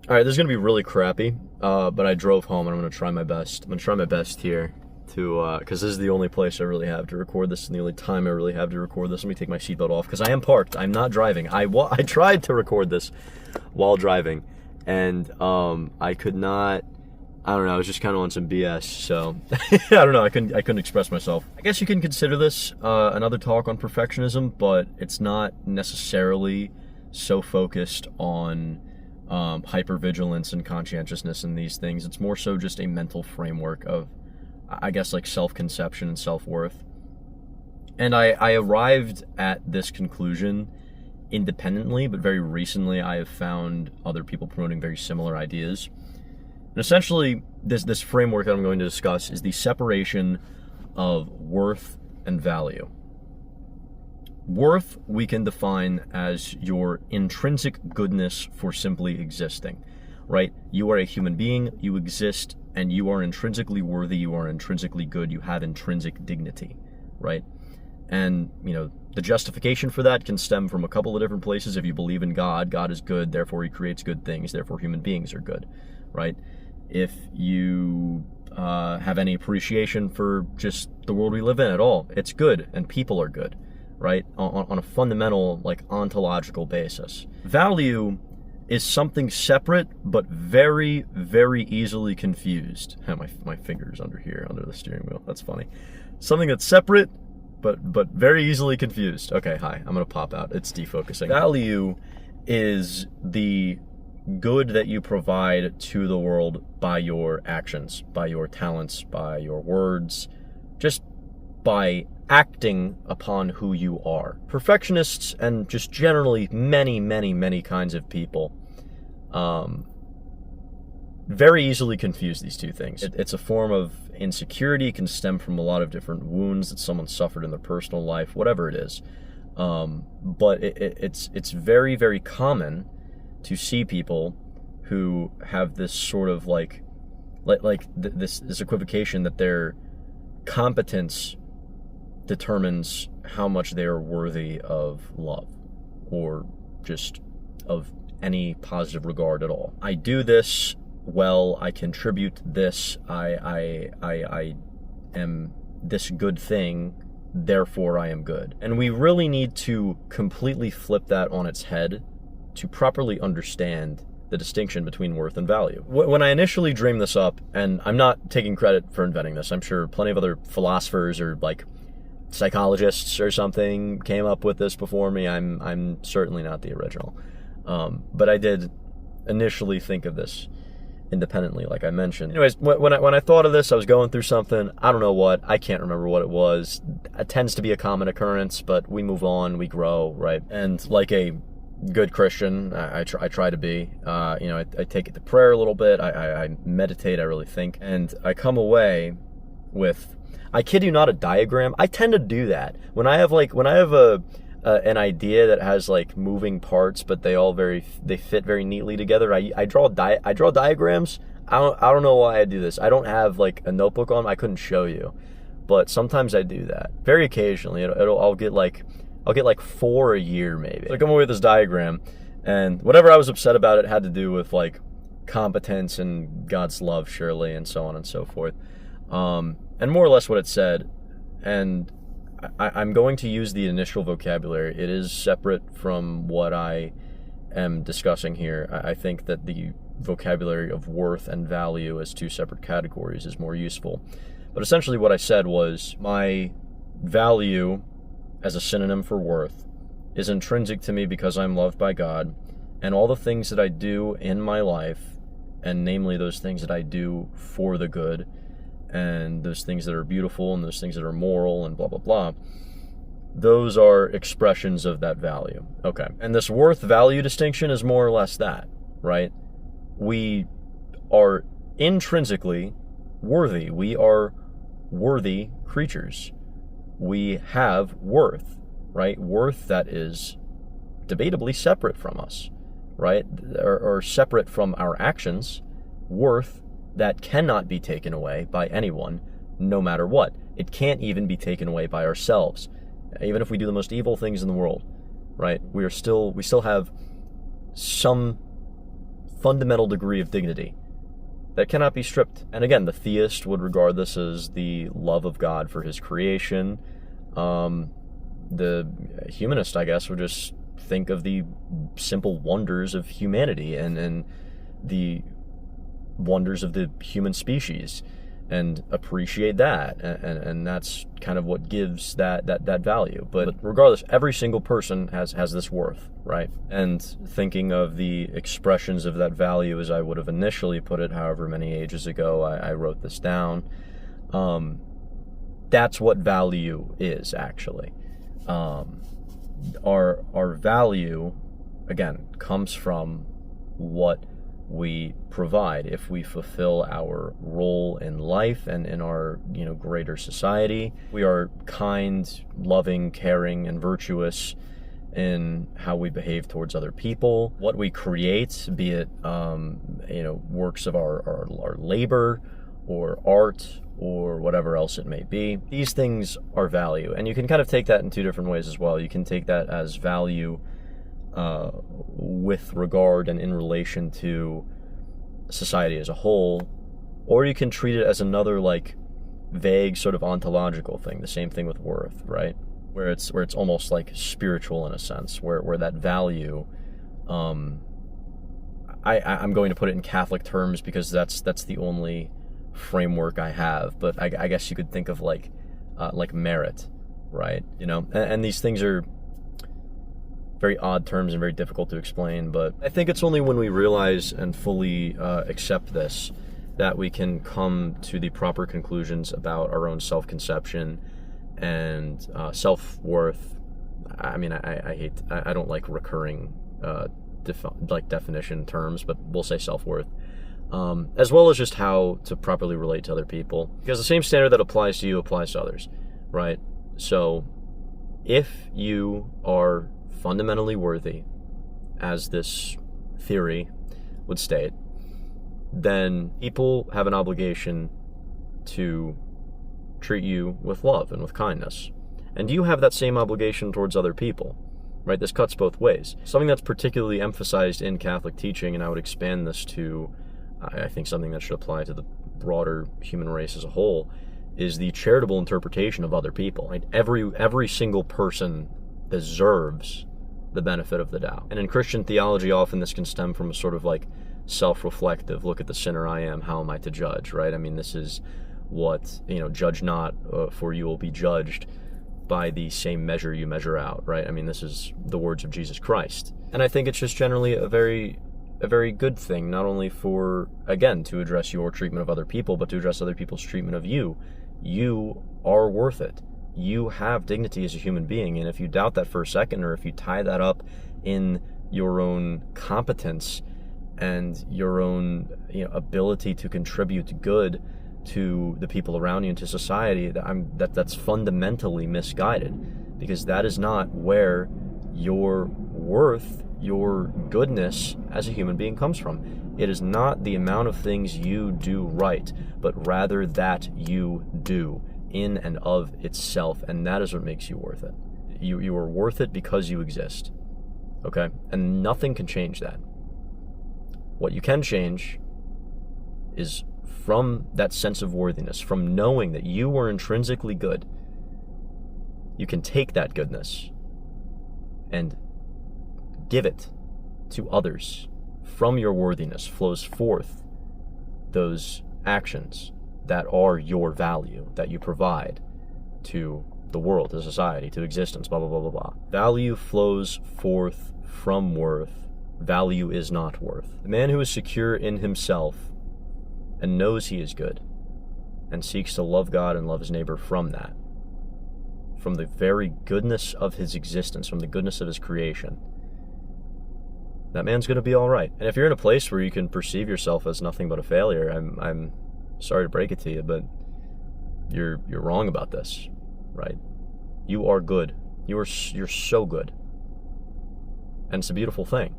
All right, this is gonna be really crappy, but I drove home and I'm gonna try my best. I'm gonna try my best here to, because this is the only place I really have to record this and the only time I really have to record this. Let me take my seatbelt off because I am parked. I'm not driving. I tried to record this while driving, and I could not. I don't know. I was just kind of on some BS, so I don't know. I couldn't express myself. I guess you can consider this another talk on perfectionism, but it's not necessarily so focused on hypervigilance and conscientiousness and these things. It's more so just a mental framework of, I guess, like self-conception and self-worth. And I arrived at this conclusion independently, but very recently I have found other people promoting very similar ideas. And essentially, this framework that I'm going to discuss is the separation of worth and value. Worth we can define as your intrinsic goodness for simply existing, right? You are a human being, you exist, and you are intrinsically worthy, you are intrinsically good, you have intrinsic dignity, right? And, you know, the justification for that can stem from a couple of different places. If you believe in God, God is good, therefore he creates good things, therefore human beings are good, right? If you have any appreciation for just the world we live in at all, it's good, and people are good, right? On a fundamental, like, ontological basis. Value is something separate, but very, very easily confused. My finger's under here, under the steering wheel. That's funny. Something that's separate, but very easily confused. Okay, hi, I'm gonna pop out. It's defocusing. Value is the good that you provide to the world by your actions, by your talents, by your words, just by acting upon who you are. Perfectionists and just generally many kinds of people very easly confuse these two things. It's a form of insecurity, can stem from a lot of different wounds that someone suffered in their personal life, whatever it is. But it's very common to see people who have this sort of this equivocation that their competence determines how much they are worthy of love or just of any positive regard at all. I do this well, I contribute this, I am this good thing, therefore I am good. And we really need to completely flip that on its head to properly understand the distinction between worth and value. When I initially dreamed this up, and I'm not taking credit for inventing this, I'm sure plenty of other philosophers or like psychologists or something came up with this before me. I'm certainly not the original. But I did initially think of this independently, like I mentioned. Anyways, when I thought of this, I was going through something. I don't know what. I can't remember what it was. It tends to be a common occurrence, but we move on, we grow, right? And like a good Christian, I try to be. I take it to prayer a little bit. I meditate. I really think, and I come away with, I kid you not, a diagram. I tend to do that when I have an idea that has like moving parts, but they fit very neatly together. I draw diagrams. I don't know why I do this. I don't have like a notebook on. I couldn't show you, but sometimes I do that. Very occasionally, I'll get like 4 a year maybe. So I come away with this diagram, and whatever I was upset about, it had to do with like competence and God's love, surely, and so on and so forth. And more or less what it said, and I'm going to use the initial vocabulary. It is separate from what I am discussing here. I think that the vocabulary of worth and value as two separate categories is more useful. But essentially what I said was, my value as a synonym for worth is intrinsic to me because I'm loved by God, and all the things that I do in my life, and namely those things that I do for the good, and those things that are beautiful, and those things that are moral, and blah blah blah, those are expressions of that value. Okay. And this worth-value distinction is more or less that, right? We are intrinsically worthy. We are worthy creatures. We have worth, right? Worth that is debatably separate from us, right? Or separate from our actions. Worth that cannot be taken away by anyone, no matter what. It can't even be taken away by ourselves. Even if we do the most evil things in the world, right? We still have some fundamental degree of dignity that cannot be stripped. And again, the theist would regard this as the love of God for his creation. The humanist, I guess, would just think of the simple wonders of humanity and the wonders of the human species and appreciate that. And that's kind of what gives that value. But regardless, every single person has this worth, right? And thinking of the expressions of that value as I would have initially put it, however many ages ago I wrote this down, that's what value is, actually. Our value, again, comes from what we provide. If we fulfill our role in life and in our greater society, we are kind, loving, caring, and virtuous in how we behave towards other people. What we create, be it works of our labor or art or whatever else it may be, these things are value. And you can kind of take that in two different ways as well. You can take that as value with regard and in relation to society as a whole, or you can treat it as another vague sort of ontological thing. The same thing with worth, right? Where it's almost like spiritual in a sense, where that value, I'm going to put it in Catholic terms because that's the only framework I have, but I guess you could think of like merit, right? And these things are very odd terms and very difficult to explain, but I think it's only when we realize and fully accept this that we can come to the proper conclusions about our own self-conception and self-worth. I mean, I don't like recurring definition terms, but we'll say self-worth. As well as just how to properly relate to other people. Because the same standard that applies to you applies to others, right? So if you are fundamentally worthy, as this theory would state, then people have an obligation to treat you with love and with kindness. And you have that same obligation towards other people, right? This cuts both ways. Something that's particularly emphasized in Catholic teaching, and I would expand this to I think something that should apply to the broader human race as a whole, is the charitable interpretation of other people. Right? Every single person deserves the benefit of the doubt. And in Christian theology, often this can stem from a sort of self-reflective, look at the sinner I am, how am I to judge, right? I mean, this is what, judge not, for you will be judged by the same measure you measure out, right? I mean, this is the words of Jesus Christ. And I think it's just generally a very good thing, not only for, again, to address your treatment of other people, but to address other people's treatment of you. You are worth it. You have dignity as a human being, and if you doubt that for a second, or if you tie that up in your own competence and your own ability to contribute good to the people around you and to society, that's fundamentally misguided, because that is not where your worth, your goodness as a human being comes from. It is not the amount of things you do right, but rather that you do in and of itself, and that is what makes you worth it. You are worth it because you exist, okay? And nothing can change that. What you can change is from that sense of worthiness, from knowing that you were intrinsically good, you can take that goodness and give it to others. From your worthiness flows forth those actions that are your value, that you provide to the world, to society, to existence, blah, blah, blah, blah, blah. Value flows forth from worth. Value is not worth. The man who is secure in himself and knows he is good and seeks to love God and love his neighbor from that, from the very goodness of his existence, from the goodness of his creation, that man's going to be all right. And if you're in a place where you can perceive yourself as nothing but a failure, I'm sorry to break it to you, but you're wrong about this, right? You are good. You're so good. And it's a beautiful thing.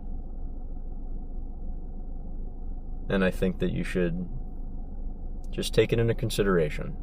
And I think that you should just take it into consideration.